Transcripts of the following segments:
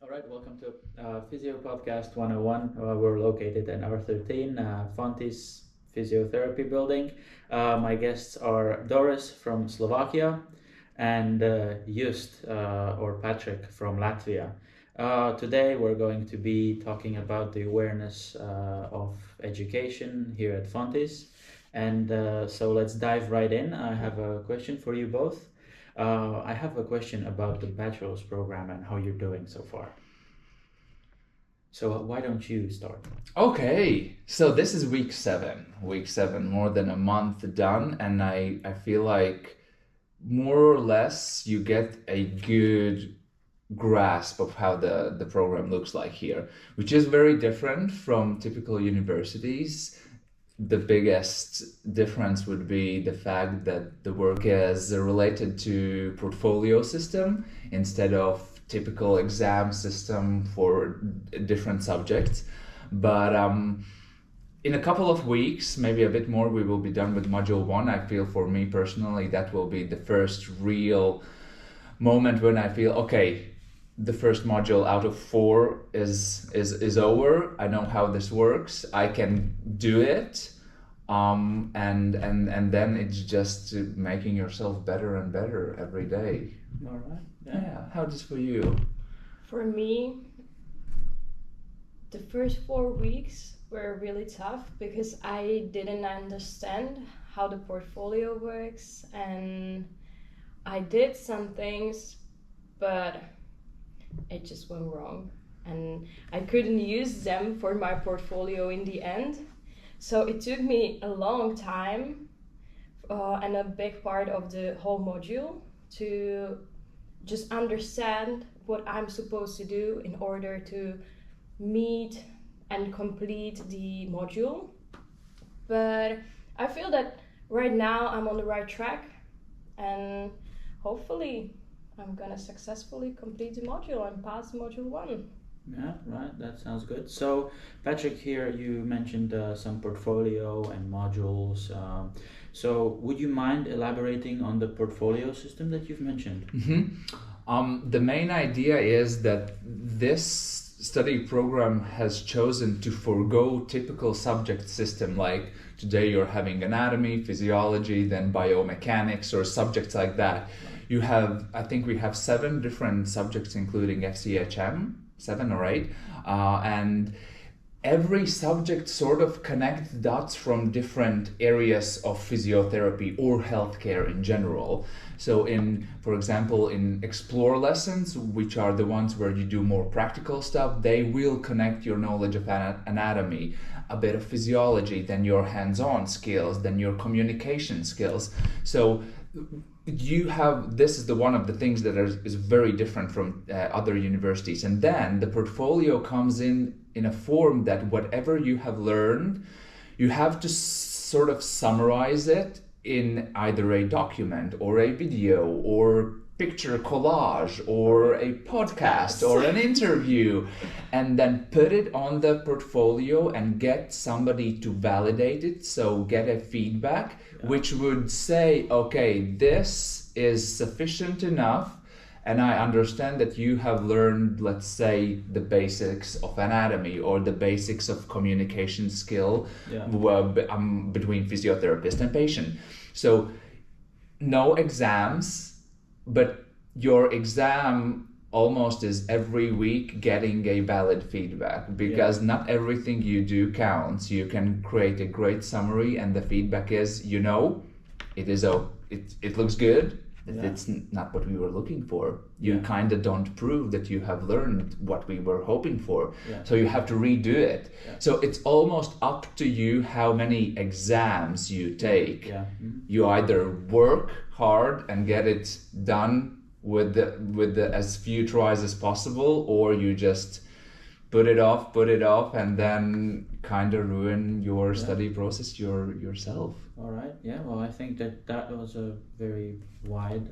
All right, welcome to Physio Podcast 101. We're located in R13, FONTYS Physiotherapy building. My guests are Doris from Slovakia and Just or Patrick from Latvia. Today we're going to be talking about the awareness of education here at FONTYS. And so let's dive right in. I have a question for you both. I have a question about the bachelor's program and how you're doing so far. So why don't you start? Okay, so this is week 7. Week 7, more than a month done, and I feel like more or less you get a good grasp of how the program looks like here, which is very different from typical universities. The biggest difference would be the fact that the work is related to portfolio system instead of typical exam system for different subjects. But in a couple of weeks, maybe a bit more, we will be done with module 1. I feel for me personally that will be the first real moment when I feel, okay, the first module out of 4 is over. I know how this works. I can do it. And then it's just making yourself better and better every day. All right. Yeah. How does for you? For me, the first 4 weeks were really tough because I didn't understand how the portfolio works, and I did some things, but it just went wrong, and I couldn't use them for my portfolio in the end. So it took me a long time and a big part of the whole module to just understand what I'm supposed to do in order to meet and complete the module. But I feel that right now I'm on the right track, and hopefully I'm gonna successfully complete the module and pass module 1. Yeah, right. That sounds good. So, Patrick, here you mentioned some portfolio and modules. So, would you mind elaborating on the portfolio system that you've mentioned? The main idea is that this study program has chosen to forego typical subject system, like today you're having anatomy, physiology, then biomechanics, or subjects like that. You have, I think we have 7 different subjects, including FCHM, 7 or 8, and every subject sort of connects dots from different areas of physiotherapy or healthcare in general. So for example, in explore lessons, which are the ones where you do more practical stuff, they will connect your knowledge of anatomy, a bit of physiology, then your hands-on skills, then your communication skills. So this is the one of the things that is very different from other universities. And then the portfolio comes in a form that whatever you have learned, you have to sort of summarize it in either a document or a video or picture collage or a podcast or an interview, and then put it on the portfolio and get somebody to validate it, so get a feedback which would say, okay, this is sufficient enough, and I understand that you have learned, let's say, the basics of anatomy or the basics of communication skill between physiotherapist and patient. So no exams, but your exam almost is every week getting a valid feedback, because not everything you do counts. You can create a great summary and the feedback is, it looks good. It's not what we were looking for. You kind of don't prove that you have learned what we were hoping for. So you have to redo it. So it's almost up to you how many exams you take. You either work hard and get it done with the as few tries as possible, or you just put it off, and then kind of ruin your study process yourself. All right. Yeah. Well, I think that was a very wide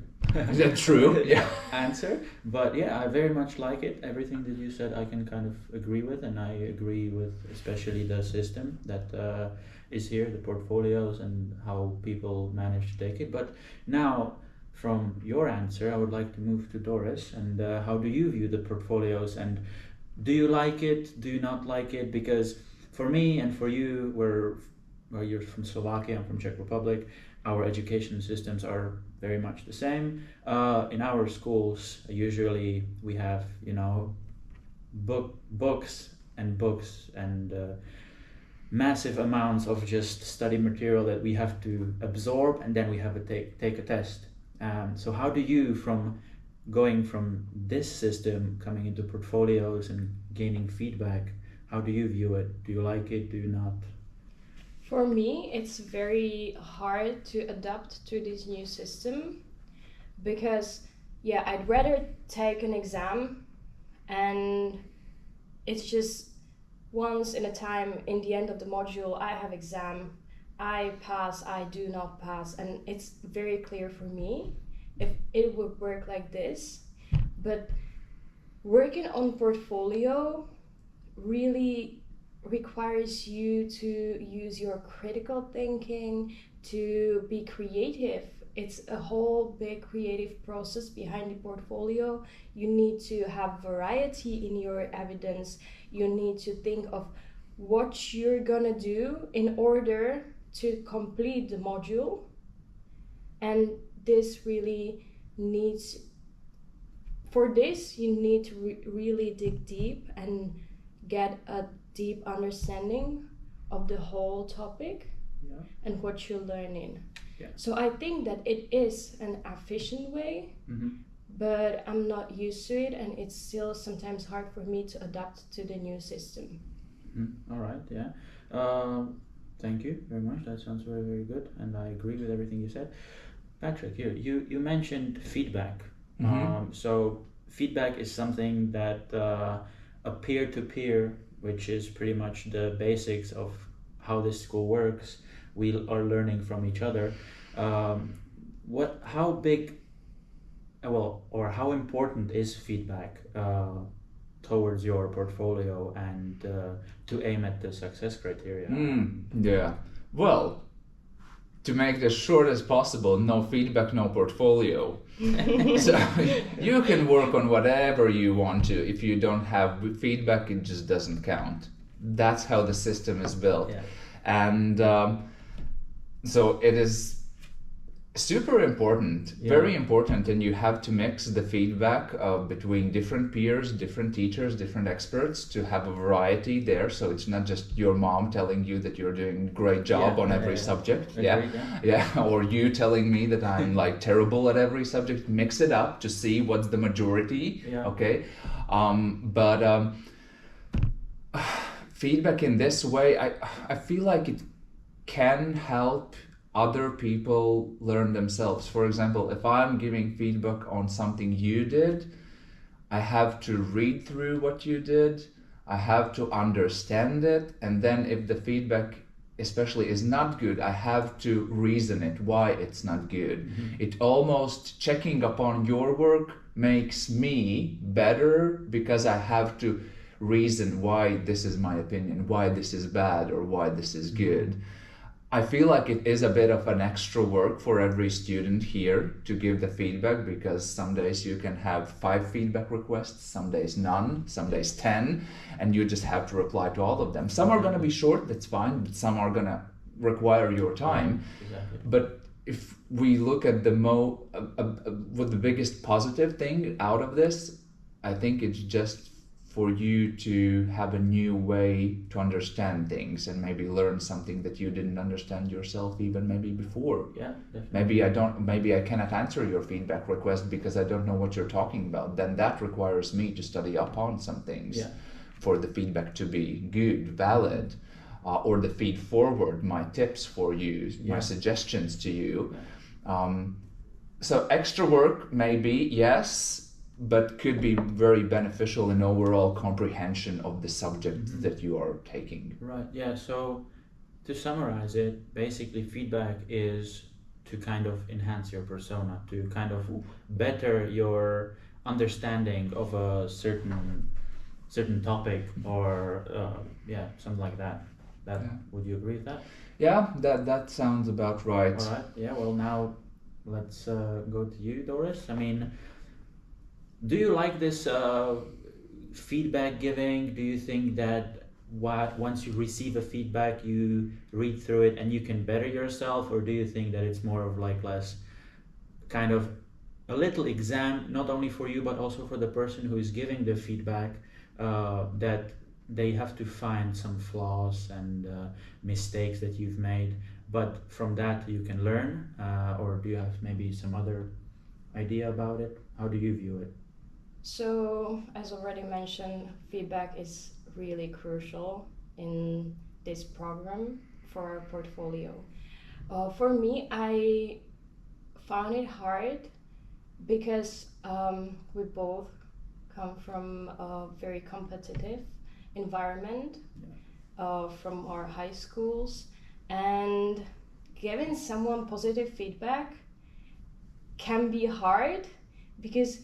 true answer, but yeah, I very much like it. Everything that you said I can kind of agree with, and I agree with especially the system that is here, the portfolios and how people manage to take it. But now, from your answer, I would like to move to Doris. And how do you view the portfolios? And do you like it? Do you not like it? Because for me and for you, you're from Slovakia, I'm from Czech Republic. Our education systems are very much the same. In our schools, usually we have, books and massive amounts of just study material that we have to absorb, and then we have to take a test. So how do you, from going from this system, coming into portfolios and gaining feedback, how do you view it? Do you like it? Do you not? For me, it's very hard to adapt to this new system because, I'd rather take an exam and it's just once in a time, in the end of the module, I have exam, I pass, I do not pass, and it's very clear for me if it would work like this. But working on portfolio really requires you to use your critical thinking, to be creative. It's a whole big creative process behind the portfolio. You need to have variety in your evidence. You need to think of what you're gonna do in order to complete the module. And this really needs, for this you need to really dig deep and get a deep understanding of the whole topic and what you're learning. So I think that it is an efficient way, but I'm not used to it, and it's still sometimes hard for me to adapt to the new system. All right, thank you very much. That sounds very, very good, and I agree with everything you said. Patrick, you mentioned feedback. So feedback is something that a peer-to-peer, which is pretty much the basics of how this school works, we are learning from each other. How big, or how important is feedback towards your portfolio and to aim at the success criteria? Well, to make this short as possible, no feedback, no portfolio. So you can work on whatever you want to. If you don't have feedback, it just doesn't count. That's how the system is built. And so it is super important, very important, and you have to mix the feedback between different peers, different teachers, different experts to have a variety there. So it's not just your mom telling you that you're doing a great job on every subject. Or you telling me that I'm like terrible at every subject. Mix it up to see what's the majority. Okay. But feedback in this way, I feel like it can help other people learn themselves. For example, if I'm giving feedback on something you did, I have to read through what you did, I have to understand it, and then if the feedback especially is not good, I have to reason it, why it's not good. It almost, checking upon your work makes me better because I have to reason why this is my opinion, why this is bad, or why this is good. I feel like it is a bit of an extra work for every student here to give the feedback, because some days you can have 5 feedback requests, some days none, some days 10, and you just have to reply to all of them. Some are going to be short, that's fine, but some are going to require your time. But if we look at what the biggest positive thing out of this, I think it's just for you to have a new way to understand things and maybe learn something that you didn't understand yourself even maybe before. Maybe I cannot answer your feedback request because I don't know what you're talking about. Then that requires me to study up on some things for the feedback to be good, valid, or the feed forward, my tips for you, my suggestions to you. So extra work maybe, yes, but could be very beneficial in overall comprehension of the subject that you are taking. Right, so to summarize it, basically feedback is to kind of enhance your persona, to kind of better your understanding of a certain topic or something like that. Would you agree with that? Yeah, that sounds about right. All right, well now let's go to you, Doris. I mean, do you like this feedback giving? Do you think that once you receive a feedback, you read through it and you can better yourself, or do you think that it's more of like less kind of a little exam, not only for you but also for the person who is giving the feedback, that they have to find some flaws and mistakes that you've made, but from that you can learn, or do you have maybe some other idea about it? How do you view it? So, as already mentioned, feedback is really crucial in this program for our portfolio. For me, I found it hard because we both come from a very competitive environment, from our high schools, and giving someone positive feedback can be hard because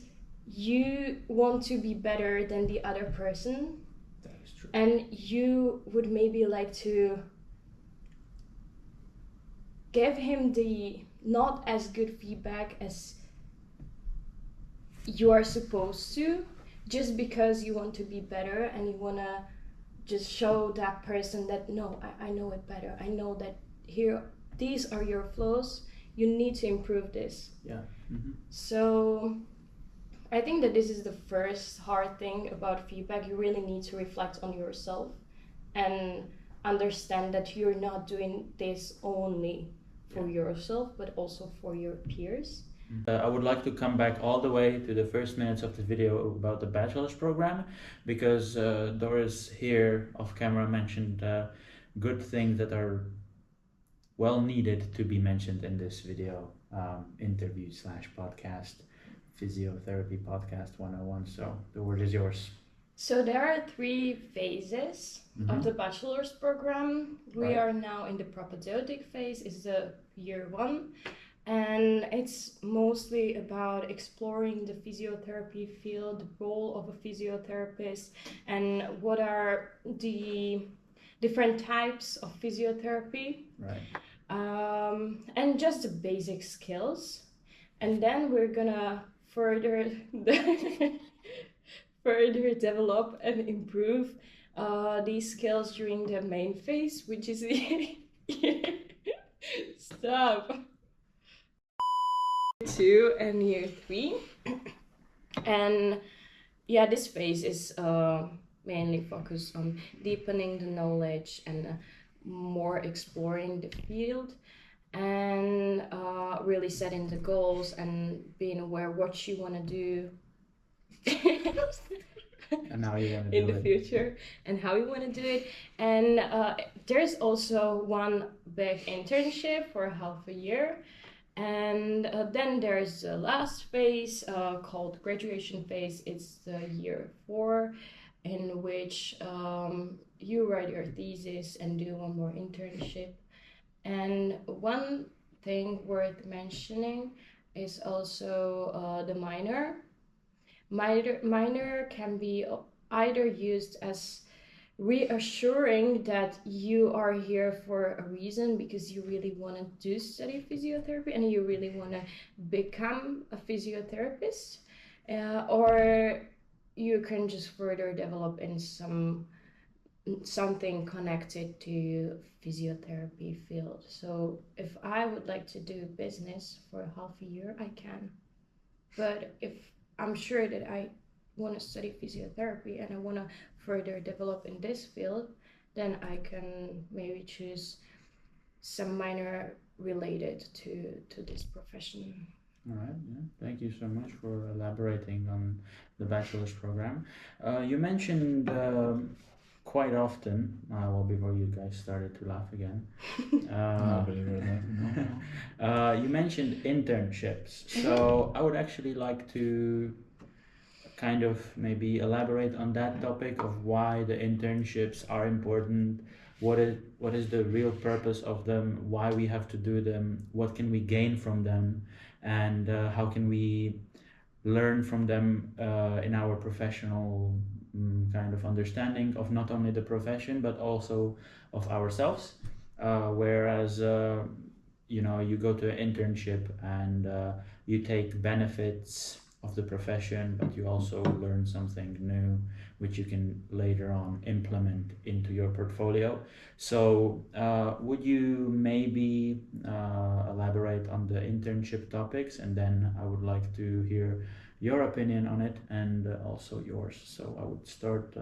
you want to be better than the other person. That is true. And you would maybe like to give him the not as good feedback as you are supposed to, just because you want to be better and you want to just show that person that no, I know it better. I know that these are your flaws. You need to improve this. Yeah. Mm-hmm. So I think that this is the first hard thing about feedback. You really need to reflect on yourself and understand that you're not doing this only for yourself, but also for your peers. I would like to come back all the way to the first minutes of the video about the bachelor's program, because Doris here off camera mentioned good things that are well needed to be mentioned in this video interview / podcast. Physiotherapy Podcast 101. So the word is yours. So there are 3 phases of the bachelor's program. We are now in the propedeutic phase, is the year 1, and it's mostly about exploring the physiotherapy field, the role of a physiotherapist, and what are the different types of physiotherapy, and just the basic skills. And then we're gonna further develop and improve these skills during the main phase, which is stop 2 and year 3. And yeah, this phase is mainly focused on deepening the knowledge and more exploring the field, and really setting the goals and being aware what you want to do and how you want to in the future and how you want to do it. And there's also one big internship for half a year, and then there's the last phase called graduation phase. It's the year 4, in which you write your thesis and do one more internship. And one thing worth mentioning is also the minor. Minor can be either used as reassuring that you are here for a reason, because you really want to study physiotherapy and you really want to become a physiotherapist, or you can just further develop in something connected to physiotherapy field. So if I would like to do business for half a year, I can. But if I'm sure that I want to study physiotherapy and I want to further develop in this field, then I can maybe choose some minor related to this profession. All right, yeah. Thank you so much for elaborating on the bachelor's program. You mentioned quite often, well, before you guys started to laugh again, you mentioned internships. So I would actually like to kind of maybe elaborate on that topic of why the internships are important. What is the real purpose of them? Why we have to do them? What can we gain from them? And how can we learn from them in our professional kind of understanding of not only the profession but also of ourselves? Whereas you go to an internship and you take benefits of the profession, but you also learn something new which you can later on implement into your portfolio. So would you maybe elaborate on the internship topics, and then I would like to hear your opinion on it and also yours. So I would start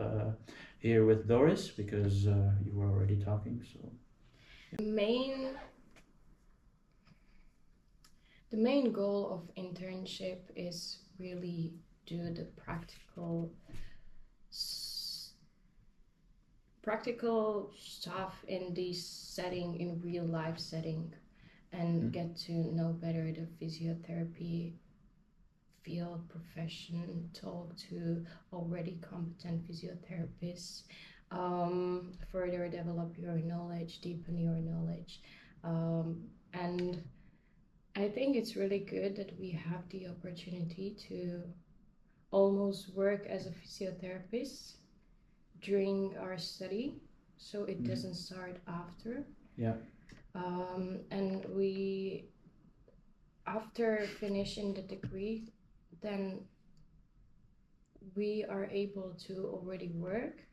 here with Doris, because you were already talking. So the main goal of internship is really do the practical stuff in this setting, in real life setting, and get to know better the physiotherapy field profession, talk to already competent physiotherapists, further develop your knowledge, deepen your knowledge, and I think it's really good that we have the opportunity to almost work as a physiotherapist during our study, so it doesn't start after. Yeah. And we, after finishing the degree, then we are able to already work.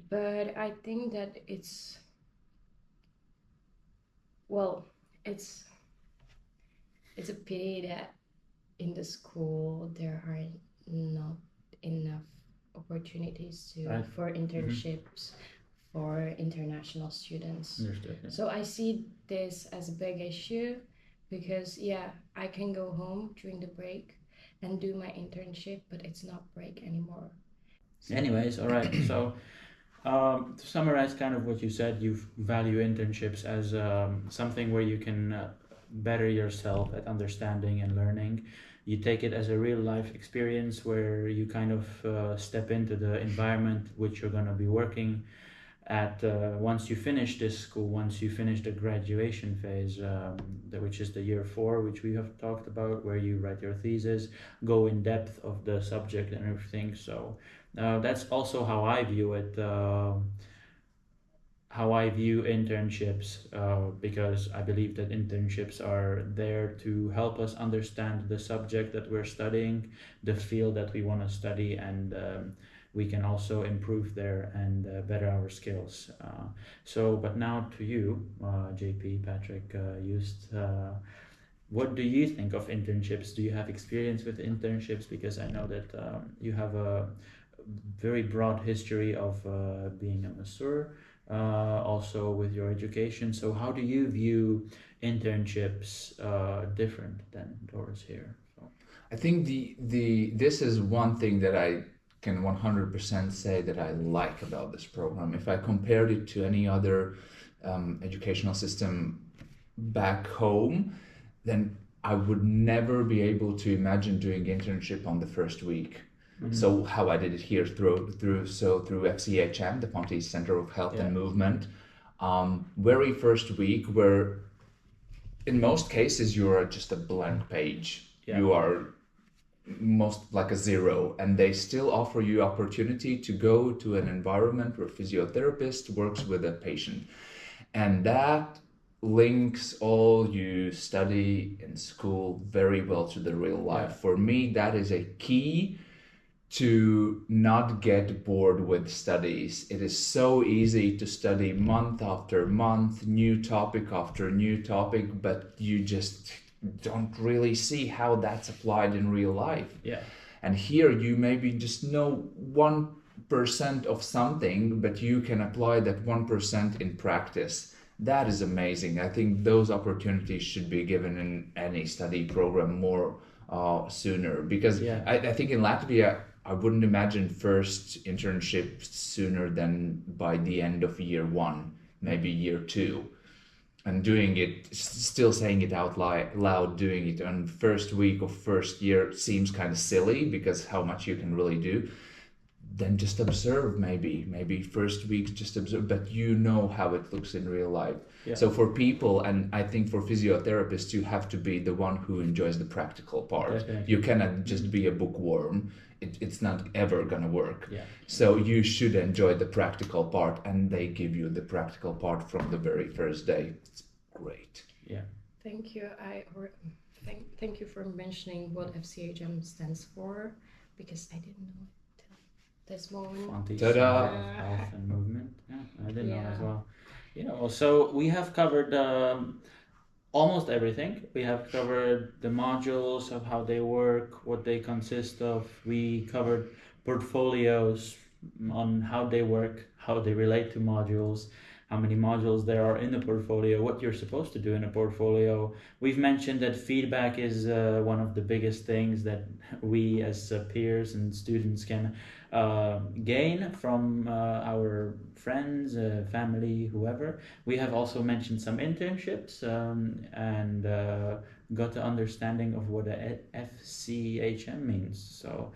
But I think that it's a pity that in the school there are not enough opportunities for internships for international students. Understood. Yeah. So I see this as a big issue, because I can go home during the break and do my internship, but it's not break anymore. Anyways, all right. So to summarize kind of what you said, you value internships as something where you can better yourself at understanding and learning. You take it as a real life experience where you kind of step into the environment which you're going to be working at once you finish this school, once you finish the graduation phase, which is the year 4, which we have talked about, where you write your thesis, go in depth of the subject and everything. So that's also how I view it, how I view internships, because I believe that internships are there to help us understand the subject that we're studying, the field that we want to study, and we can also improve there and better our skills. But now to you, JP, Patrick, Just, what do you think of internships? Do you have experience with internships? Because I know that you have a very broad history of being a masseur, also with your education. So how do you view internships different than Doris here? So. I think this is one thing that I can 100% say that I like about this program. If I compared it to any other educational system back home, then I would never be able to imagine doing internship on the first week. Mm-hmm. So how I did it here through FCHM, the FONTYS Center of Health and Movement, very first week, where in most cases you are just a blank page. Yeah. You are most like a zero, and they still offer you opportunity to go to an environment where physiotherapist works with a patient, and that links all you study in school very well to the real life. Yeah. For me, that is a key to not get bored with studies. It is so easy to study month after month, new topic after new topic, but you just don't really see how that's applied in real life. Yeah. And here you maybe just know 1% of something, but you can apply that 1% in practice. That is amazing. I think those opportunities should be given in any study program more sooner, because I think in Latvia, I wouldn't imagine first internship sooner than by the end of year 1, maybe year 2. And doing it, still saying it out loud, doing it on first week of first year seems kind of silly, because how much you can really do. Then just observe, maybe first week just observe, but you know how it looks in real life. Yeah. So for people, and I think for physiotherapists, you have to be the one who enjoys the practical part. Definitely. You cannot just be a bookworm. It's not ever gonna work. Yeah. So you should enjoy the practical part, and they give you the practical part from the very first day. It's great. Yeah. Thank you. Thank you for mentioning what FCHM stands for, because I didn't know it till this moment. FONTYS, Ta-da! health and movement. Yeah, I didn't know as Yeah. well. So we have covered almost everything. We have covered the modules of how they work, what they consist of. We covered portfolios on how they work, how they relate to modules, how many modules there are in a portfolio, what you're supposed to do in a portfolio. We've mentioned that feedback is one of the biggest things that we as peers and students can gain from our friends, family, whoever. We have also mentioned some internships and got the understanding of what a FCHM means. So